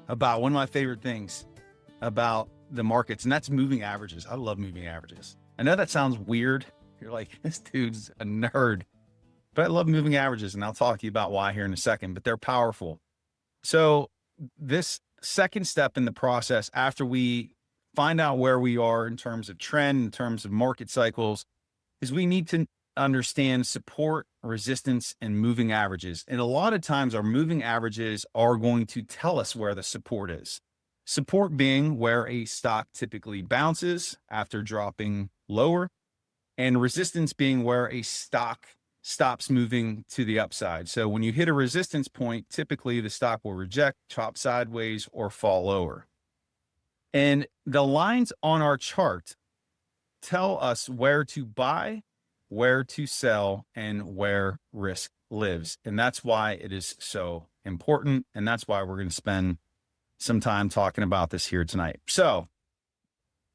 about one of my favorite things about the markets, and that's moving averages. I love moving averages. I know that sounds weird. You're like, this dude's a nerd, but I love moving averages, and I'll talk to you about why here in a second, but they're powerful. So this second step in the process, after we find out where we are in terms of trend, in terms of market cycles, is we need to understand support, resistance, and moving averages. And a lot of times our moving averages are going to tell us where the support is. Support being where a stock typically bounces after dropping lower, and resistance being where a stock stops moving to the upside. So when you hit a resistance point, typically the stock will reject, chop sideways, or fall lower. And the lines on our chart tell us where to buy, where to sell, and where risk lives. And that's why it is so important. And that's why we're going to spend some time talking about this here tonight. So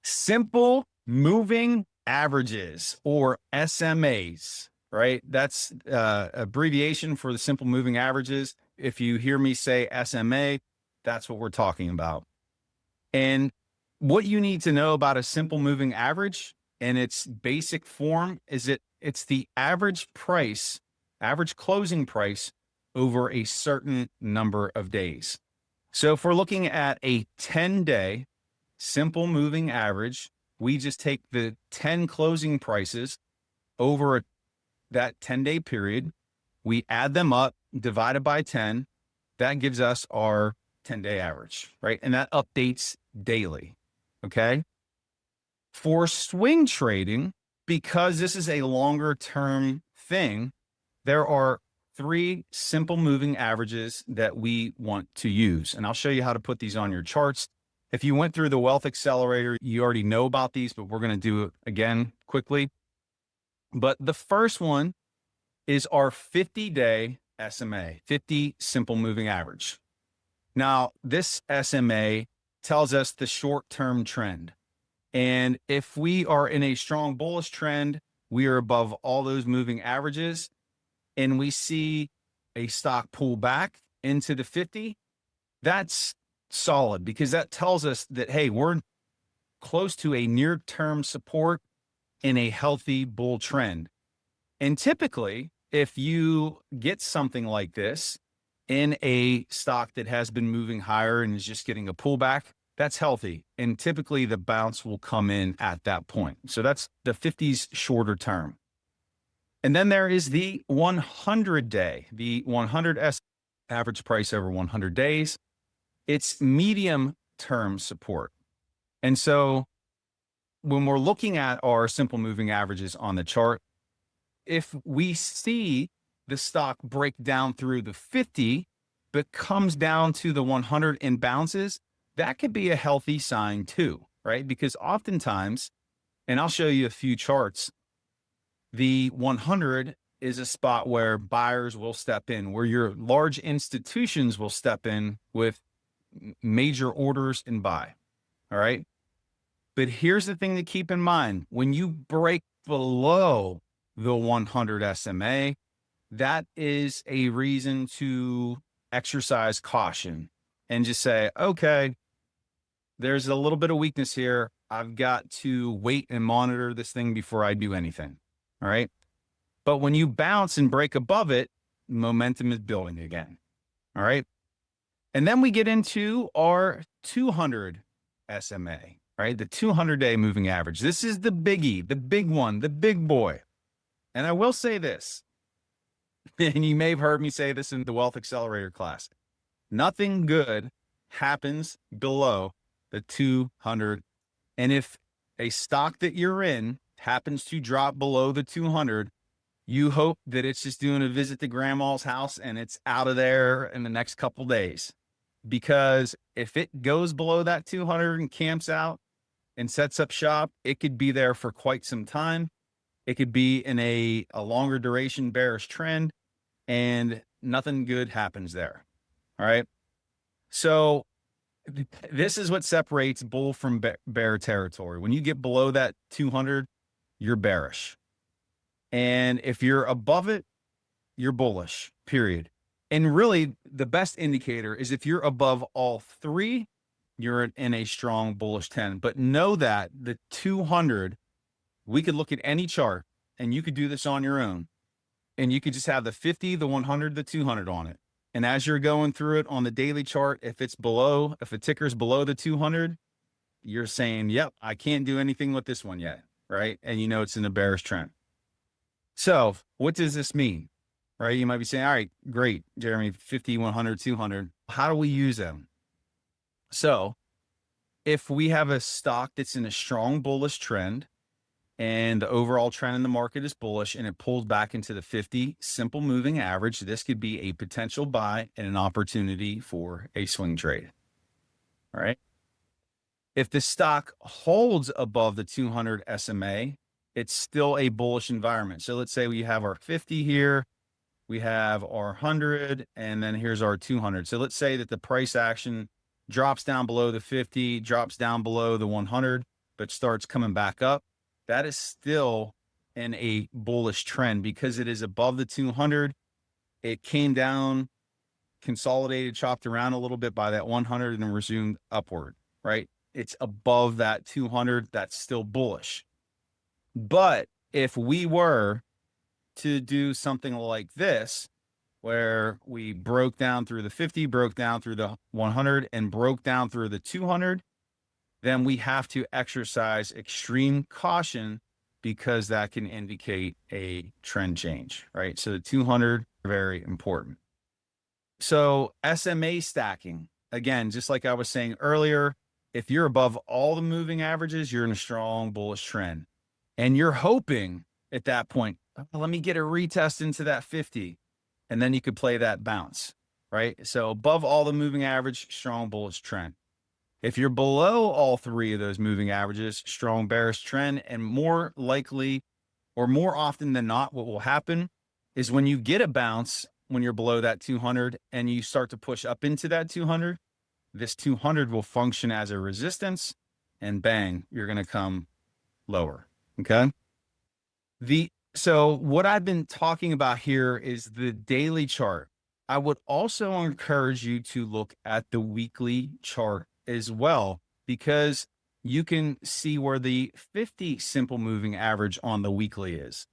simple moving averages, or SMAs, right? That's abbreviation for the simple moving averages. If you hear me say SMA, that's what we're talking about. And what you need to know about a simple moving average in its basic form is it's the average price, average closing price over a certain number of days. So if we're looking at a 10-day simple moving average, we just take the 10 closing prices over that 10-day period. We add them up, divided by 10. That gives us our 10-day average, right? And that updates daily, okay? For swing trading, because this is a longer term thing, there are 3 simple moving averages that we want to use. And I'll show you how to put these on your charts. If you went through the Wealth Accelerator, you already know about these, but we're going to do it again quickly. But the first one is our 50-day SMA, 50 simple moving average. Now, this SMA tells us the short-term trend. And if we are in a strong bullish trend, we are above all those moving averages, and we see a stock pull back into the 50, that's solid, because that tells us that, hey, we're close to a near-term support in a healthy bull trend. And typically, if you get something like this in a stock that has been moving higher and is just getting a pullback, that's healthy. And typically the bounce will come in at that point. So that's the 50's shorter term. And then there is the 100-day, the 100 average price over 100 days. It's medium term support. And so when we're looking at our simple moving averages on the chart, if we see the stock break down through the 50, but comes down to the 100 and bounces, that could be a healthy sign too, right? Because oftentimes, and I'll show you a few charts, the 100 is a spot where buyers will step in, where your large institutions will step in with major orders and buy. All right. But here's the thing to keep in mind. When you break below the 100 SMA, that is a reason to exercise caution and just say, okay, there's a little bit of weakness here. I've got to wait and monitor this thing before I do anything. All right. But when you bounce and break above it, momentum is building again. All right. And then we get into our 200 SMA, right? The 200-day moving average. This is the biggie, the big one, the big boy. And I will say this, and you may have heard me say this in the Wealth Accelerator class, nothing good happens below the 200. And if a stock that you're in happens to drop below the 200, you hope that it's just doing a visit to grandma's house and it's out of there in the next couple days. Because if it goes below that 200 and camps out and sets up shop, it could be there for quite some time. It could be in a longer duration bearish trend, and nothing good happens there. All right. So this is what separates bull from bear territory. When you get below that 200, you're bearish. And if you're above it, you're bullish, period. And really, the best indicator is if you're above all three, you're in a strong bullish 10. But know that the 200, we could look at any chart, and you could do this on your own. And you could just have the 50, the 100, the 200 on it. And as you're going through it on the daily chart, if it's below, if a ticker's below the 200, you're saying, yep, I can't do anything with this one yet, right? And you know it's in a bearish trend. So what does this mean, right? You might be saying, all right, great, Jeremy, 50, 100, 200. How do we use them? So if we have a stock that's in a strong bullish trend and the overall trend in the market is bullish and it pulls back into the 50 simple moving average, this could be a potential buy and an opportunity for a swing trade. All right. If the stock holds above the 200 SMA, it's still a bullish environment. So let's say we have our 50 here, we have our 100, and then here's our 200. So let's say that the price action drops down below the 50, drops down below the 100, but starts coming back up. That is still in a bullish trend because it is above the 200. It came down, consolidated, chopped around a little bit by that 100 and then resumed upward, right? It's above that 200. That's still bullish. But if we were to do something like this, where we broke down through the 50, broke down through the 100, and broke down through the 200, then we have to exercise extreme caution because that can indicate a trend change, right? So the 200, very important. So SMA stacking, again, just like I was saying earlier, if you're above all the moving averages, you're in a strong bullish trend. And you're hoping at that point, oh, let me get a retest into that 50. And then you could play that bounce, right? So above all the moving average, strong bullish trend. If you're below all three of those moving averages, strong bearish trend. And more likely, or more often than not, what will happen is when you get a bounce, when you're below that 200 and you start to push up into that 200, this 200 will function as a resistance and bang, you're going to come lower. Okay. So what I've been talking about here is the daily chart. I would also encourage you to look at the weekly chart as well, because you can see where the 50 simple moving average on the weekly is,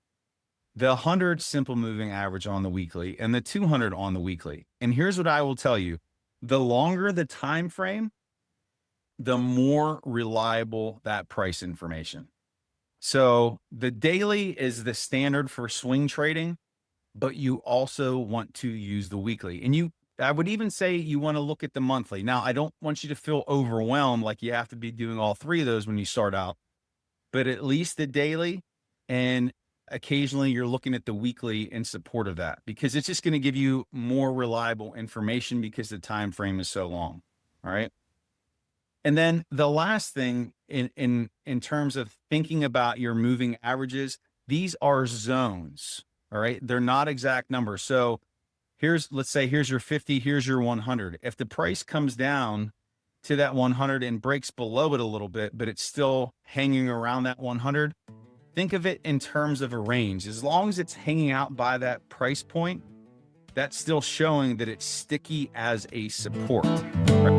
the 100 simple moving average on the weekly, and the 200 on the weekly. And here's what I will tell you. The longer the time frame, the more reliable that price information. So the daily is the standard for swing trading, but you also want to use the weekly. And I would even say you want to look at the monthly. Now, I don't want you to feel overwhelmed like you have to be doing all three of those when you start out, but at least the daily, and occasionally you're looking at the weekly in support of that, because it's just going to give you more reliable information because the time frame is so long. All right. And then the last thing in terms of thinking about your moving averages, these are zones. All right. They're not exact numbers. So let's say here's your 50, here's your 100. If the price comes down to that 100 and breaks below it a little bit, but it's still hanging around that 100, think of it in terms of a range. As long as it's hanging out by that price point, that's still showing that it's sticky as a support. Right?